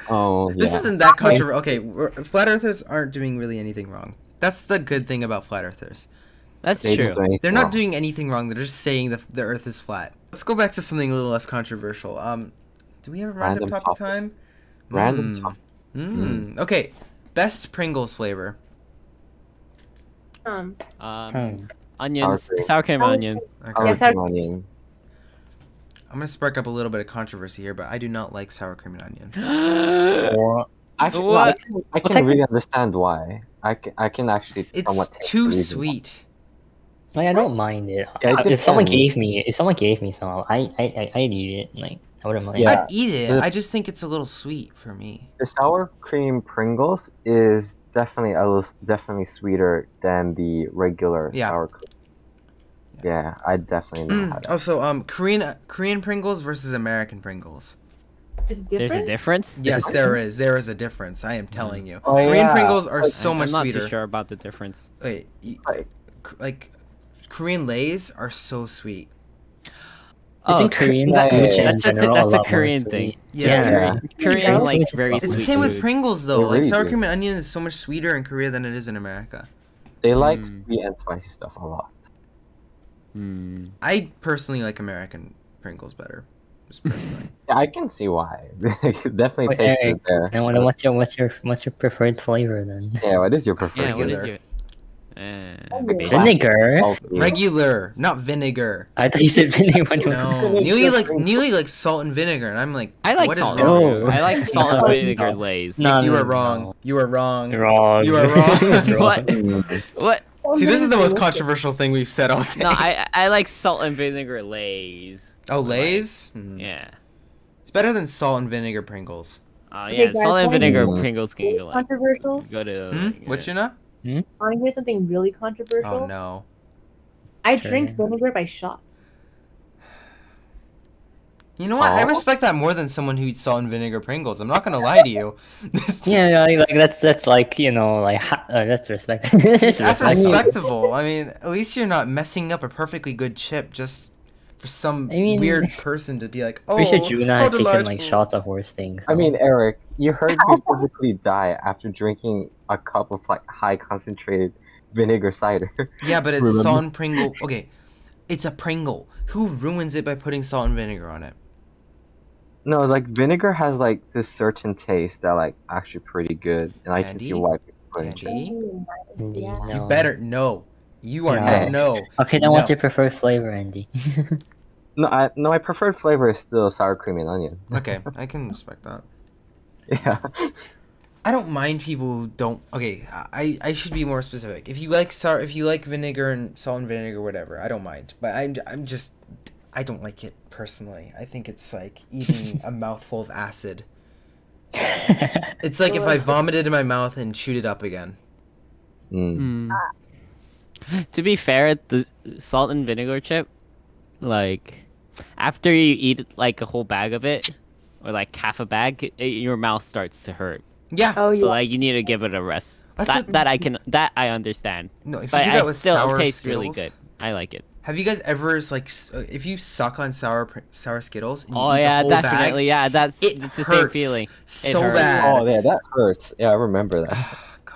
Oh, This yeah. isn't that controversial. Okay, flat earthers aren't doing really anything wrong. That's the good thing about flat earthers. That's They don't do true. anything They're not wrong. doing anything wrong. They're just saying the Earth is flat. Let's go back to something a little less controversial. Do we have a random topic time? Random topic. Okay, best Pringles flavor. Onions, cream. sour cream and onion. Okay. Sour Yes, cream onion. I'm gonna spark up a little bit of controversy here, but I do not like sour cream and onion. Or Actually, no, What? I can really understand why. I can actually It's somewhat take the too reason. sweet. like I don't mind it. Yeah, it If someone depends. gave me some, I'd eat it. Like I wouldn't mind. Yeah. I'd eat it. The- I just think it's a little sweet for me. The sour cream Pringles is definitely sweeter than the regular Yeah. sour cream. Yeah, I definitely know how to. Also, Korean Pringles versus American Pringles. It's There's a different. difference. Yes, there is. There is a difference. I am telling you. Oh, Korean yeah. Pringles are so I'm much not sweeter. too sure about the difference. Wait, Like- like Korean Lays are so sweet. It's in Korean food in That's a general, that's a lot more Korean sweet. thing. Yeah. Korean like It's very the It's the sweet same with foods. Pringles though. They Like really sour do. cream and onion is so much sweeter in Korea than it is in America. They like Mm. sweet and spicy stuff a lot. Hmm. I personally like American Pringles better. Just personally. Yeah, I can see why. Definitely Wait, tastes Eric, it there. And So- what's your preferred flavor then? yeah, what is your preferred? Yeah, what is Regular. your Regular. bacon? Vinegar. Oh, yeah. Regular, not vinegar. I thought you said vinegar. When you No, Neely like salt and vinegar, and I'm like, I like what is salt. wrong? Oh. I like salt and No, vinegar no. lays. No. You are wrong. no. You are wrong. You're wrong. You are wrong. You're What? Mm. What? See, this is the most controversial thing we've said all day. No, I like salt and vinegar lays. Oh, Lay's? Yeah. It's better than salt and vinegar Pringles. Oh Okay, yeah, guys, salt and wanna vinegar hear Pringles can go like Controversial. go to. What you know? Want to hear something really controversial? Oh no. I Sure. drink vinegar by shots. You know what? I Oh. respect that more than someone who eats salt and vinegar Pringles. I'm not gonna lie to you. Yeah, like that's like like that's respect. That's That's respectful. respectable. I mean, at least you're not messing up a perfectly good chip just for some I mean- weird person to be like, oh, Pretty sure Juna how has taken like delightful." shots of worse things. I so- mean, Eric, you heard me physically die after drinking a cup of like high concentrated vinegar cider. Yeah, but it's Remember? salt and Pringle. Okay, it's a Pringle. Who ruins it by putting salt and vinegar on it? No, like vinegar has like this certain taste that like actually pretty good, and I can see Andy? why people put it. Andy? Indeed, Yeah. no. You better no. You are No. not no. Okay, then what's No. your preferred flavor, Andy? No, my preferred flavor is still sour cream and onion. Okay, I can respect that. Yeah. I don't mind people who don't. Okay, I should be more specific. If you like if you like vinegar and salt and vinegar, whatever, I don't mind. But I'm just, I don't like it personally. I think it's like eating a mouthful of acid. It's like if I vomited in my mouth and chewed it up again. Mm. To be fair, the salt and vinegar chip, like, after you eat like a whole bag of it, or like half a bag, your mouth starts to hurt. Yeah. Oh yeah. So like you need to give it a rest. That's That what- that I understand. No, if you But do that I with still sour it tastes Skittles, really good. I like it. Have you guys ever like if you suck on sour Skittles? And you Oh eat the yeah, whole definitely. Bag, Yeah, that's it it's the hurts same feeling. so hurts. bad. Oh yeah, that hurts. Yeah, I remember that. Oh, God.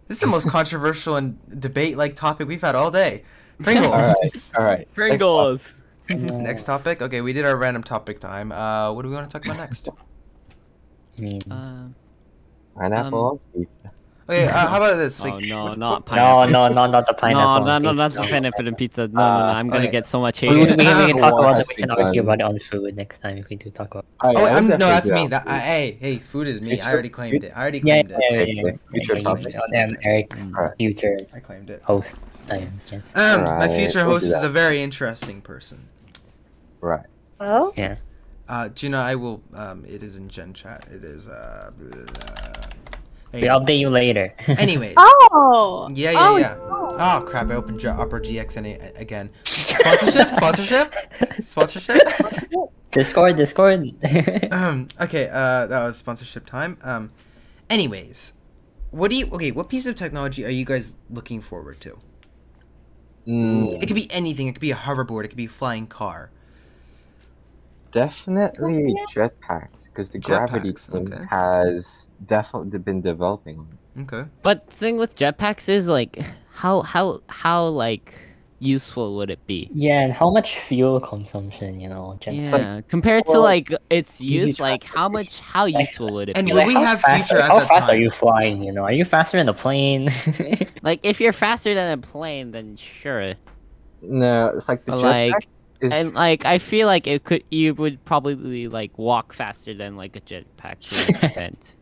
This is the most controversial and debate like topic we've had all day. Pringles. All right. Pringles. Next topic. Okay, we did our random topic time. What do we want to talk about next? I mean, Pineapple on pizza. Okay, how about this? Oh Like, no, what- not no, pineapple. not the pineapple. Not the pizza. pineapple and pizza. No. I'm gonna okay. get so much We hate. can talk War about has it. We can begun. argue about it on food next time if we do talk about. Oh, Oh, yeah, we'll no, definitely that's do me. that. Hey, food is me. I Future- already claimed it. I already Yeah, claimed it. Future yeah, topic. Eric's Alright. future I claimed it. host time. Yes. My Alright, future we'll host do is that. a very interesting person. Right. Well, Yeah. Gina, I will. It is in Gen Chat. It is. We update you later. Anyways. oh, Yeah. Oh, Oh crap! I opened Upper GXN again. Sponsorship. Discord. Okay. That was sponsorship time. Anyways, what piece of technology are you guys looking forward to? It could be anything. It could be a hoverboard. It could be a flying car. Definitely jetpacks, because the gravity Jetpacks, team okay. has definitely been developing on it. Okay. But the thing with jetpacks is like, how like useful would it be? Yeah, and how much fuel consumption, Yeah, compared to well, like its easy use, like how useful would it And be? will we have future at how that fast are time? you flying? Are you faster than a plane? Like if you're faster than a plane, then sure. No, it's like the But, jetpack like, is And like I feel like you would probably like walk faster than like a jetpack to an extent.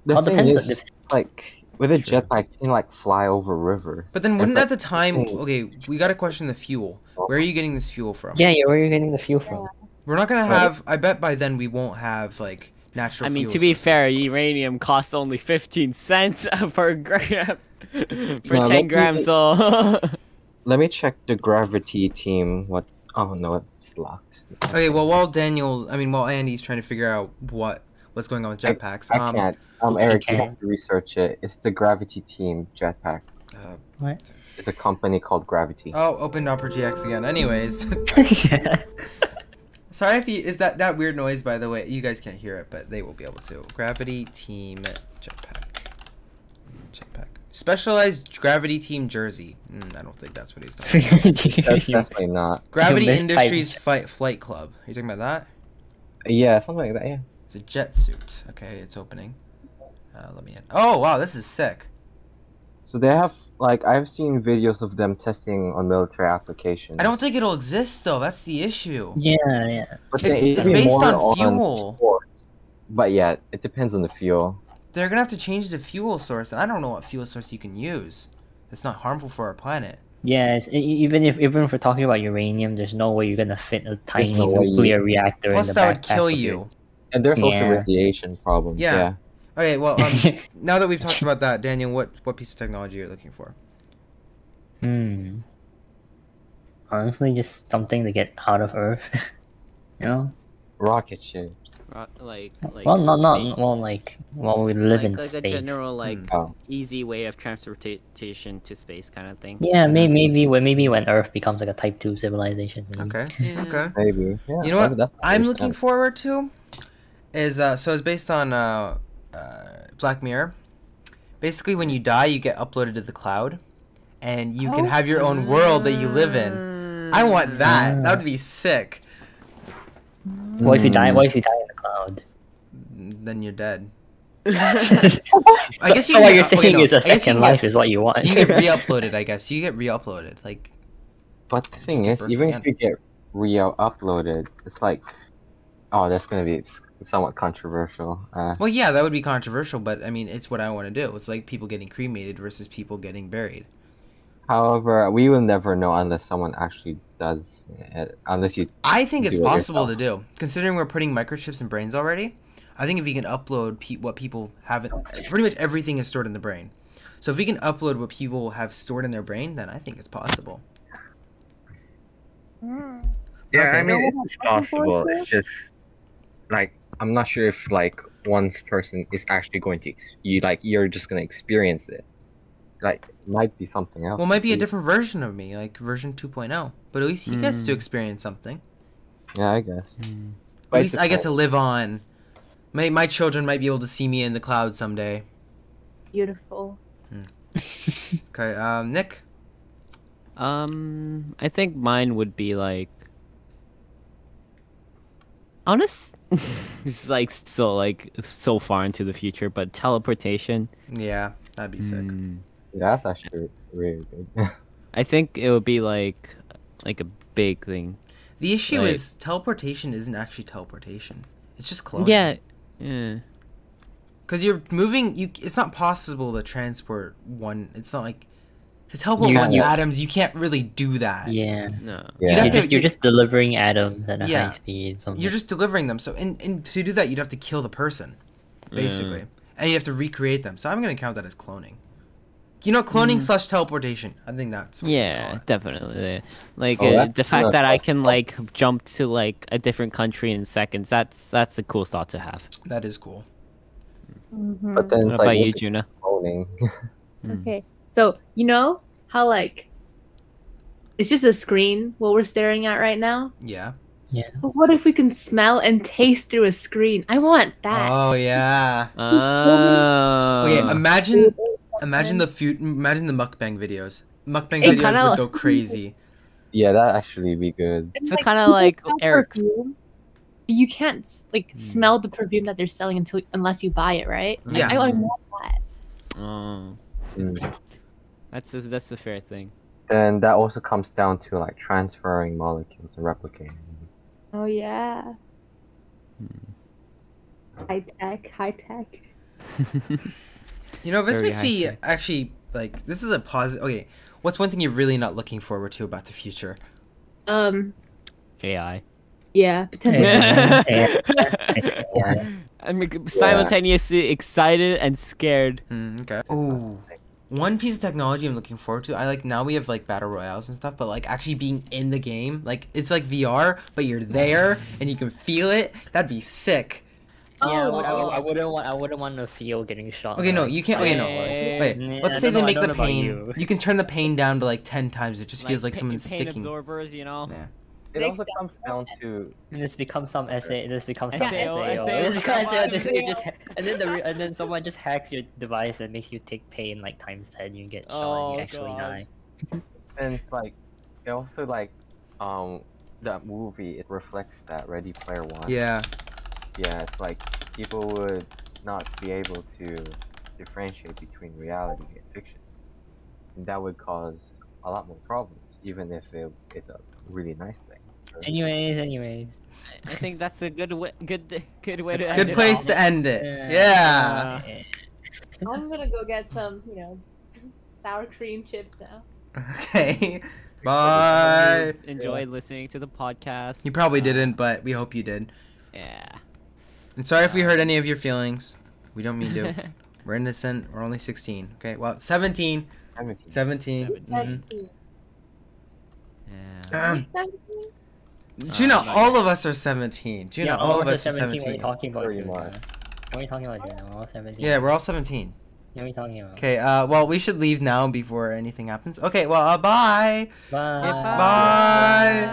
the Well, thing depends- is, like with a Sure. jetpack, you can like fly over rivers. But then It's wouldn't like- at the time? Okay, we got to question the fuel. Where are you getting this fuel from? yeah, where are you getting the fuel from? We're not gonna Right. have. I bet by then we won't have like natural. I mean, fuel to be sources. fair, uranium costs only 15 cents per gram for No, 10 let me- grams. So Let me check the gravity team. What? Oh no, it's locked. Okay, well, while Andy's trying to figure out what's going on with jetpacks, I can't. You Eric, you can't. have to research it. It's the Gravity Team jetpack. What? It's a company called Gravity. Oh, opened Upper GX again. Anyways, sorry if that weird noise. By the way, you guys can't hear it, but they will be able to. Gravity Team jetpack. Specialized Gravity Team jersey. I don't think that's what he's talking about. That's definitely not. Gravity missed Industries Flight Club. Are you talking about that? Yeah, something like that. Yeah. It's a jet suit. Okay, it's opening. Let me in. Oh wow, this is sick. So they have like I've seen videos of them testing on military applications. I don't think it'll exist though. That's the issue. yeah. But it's be based more on fuel. sports. But yeah, it depends on the fuel. They're gonna have to change the fuel source, and I don't know what fuel source you can use. That's not harmful for our planet. Yes, even if we're talking about uranium, there's no way you're gonna fit a tiny no way you- nuclear reactor Plus, in the that would backpack kill of you. And there's also Yeah. radiation problems. Yeah. Yeah. Okay, well, now that we've talked about that, Daniel, what piece of technology are you looking for? Honestly, just something to get out of Earth. Rocket ships. like Well, not space- while we live in like space. a general like Oh. easy way of transportation to space kind of thing. Yeah, maybe when Earth becomes like a Type 2 civilization. maybe. Okay, Yeah. okay. Maybe. Yeah, You know what that's I'm looking understandable. forward to is so it's based on Black Mirror. Basically, when you die, you get uploaded to the cloud, and you can have your own world that you live in. I want that. That would be sick. What if you die? What if you die in the cloud? Then you're dead. I guess you so what can- you're okay, saying no, is a I guess you second can life get- is what you want. You get re-uploaded, I guess. You get re-uploaded. Like, But the thing Just is, a even birth if you get re-uploaded, it's like, oh, that's gonna be somewhat controversial. well, yeah, that would be controversial, but I mean, it's what I want to do. It's like people getting cremated versus people getting buried. However, we will never know unless someone actually does it. Unless you. I think it's Do it possible to yourself. do, considering we're putting microchips in brains already. I think if we can upload what people haven't, pretty much everything is stored in the brain. So if we can upload what people have stored in their brain, then I think it's possible. Yeah, Okay. I mean it's possible. It's just like I'm not sure if like one person is actually going to you're just gonna experience it. Like it might be something else. Well, it might be a different version of me, like version 2.0. But at least he gets to experience something. Yeah, I guess. At least I get to live on. My children might be able to see me in the clouds someday. Beautiful. Okay, Nick. I think mine would be like honest. It's like so far into the future, but teleportation. Yeah, that'd be sick. That's actually really good. I think it would be like a big thing. The issue Like- is teleportation isn't actually teleportation. It's just cloning. Yeah. Yeah. Because you're moving, it's not possible to transport one. It's not like to teleport You- one you- atoms. You can't really do that. Yeah. No. Yeah. You'd You're just delivering atoms at a Yeah. high speed. Something. You're just delivering them. So, and to do that, you'd have to kill the person, basically, and you have to recreate them. So I'm gonna count that as cloning. You know, cloning slash teleportation. I think that's what we call Yeah, it. definitely. Like Oh, that's the fact not that I possible. can like jump to like a different country in seconds. That's a cool thought to have. That is cool. But then What it's about like you, what's Juna? cloning. Okay, so you know how like it's just a screen what we're staring at right now. Yeah. But what if we can smell and taste through a screen? I want that. Oh yeah. Oh. Okay, imagine the mukbang videos. Mukbang It videos kinda- would go crazy. Yeah, that actually be good. It's So kinda like people sell Eric's. perfume. You can't smell the perfume that they're selling unless you buy it, right? Yeah. I want that. Oh, Mm. that's a fair thing. Then that also comes down to like transferring molecules and replicating. Oh yeah. High tech. You know, this Very makes me high-tech. actually like. This is a positive. Okay, what's one thing you're really not looking forward to about the future? AI. Yeah, potentially. Yeah. I'm simultaneously excited and scared. Okay. Oh, one piece of technology I'm looking forward to. I like now we have like battle royales and stuff, but like actually being in the game, like it's like VR, but you're there and you can feel it. That'd be sick. Yeah, Oh. I wouldn't want to feel getting shot. Okay, no, by, you can't. like, Okay, no. Eh, Wait, nah, let's I say don't they know- I make don't the know about pain. you. You can turn the pain down to like 10 times. It just feels like pain- someone's pain sticking. absorbers, you know. Yeah. It Makes also sense. comes down to And this becomes some essay. This becomes some SAO, SAO. SAO, This becomes come on, this- SAO. it just- and then someone just hacks your device and makes you take pain like times 10. You get shot and Oh, you actually God. die. and it's like it also like that movie it reflects that Ready Player One. Yeah. Yeah, it's like people would not be able to differentiate between reality and fiction. And that would cause a lot more problems, even if it's a really nice thing. Anyways. I think that's a good way. Good way to. end Good it place off. to end it. Yeah. I'm gonna go get some, sour cream chips now. Okay. I Bye. hope you enjoyed listening to the podcast. You probably didn't, but we hope you did. Yeah. And sorry if we hurt any of your feelings. We don't mean to. We're innocent. We're only 16. Okay. Well, 17. 17. 17. 17. Mhm. Yeah. Gina, not all of us are 17. Gina, Yeah, all of us are 17. What are you 17. talking about? Pretty Juna? much. What are you talking about, Juna? We're all 17. Yeah, we're all 17. What are you talking about? Okay, well, we should leave now before anything happens. Okay, well, bye. Bye. Bye.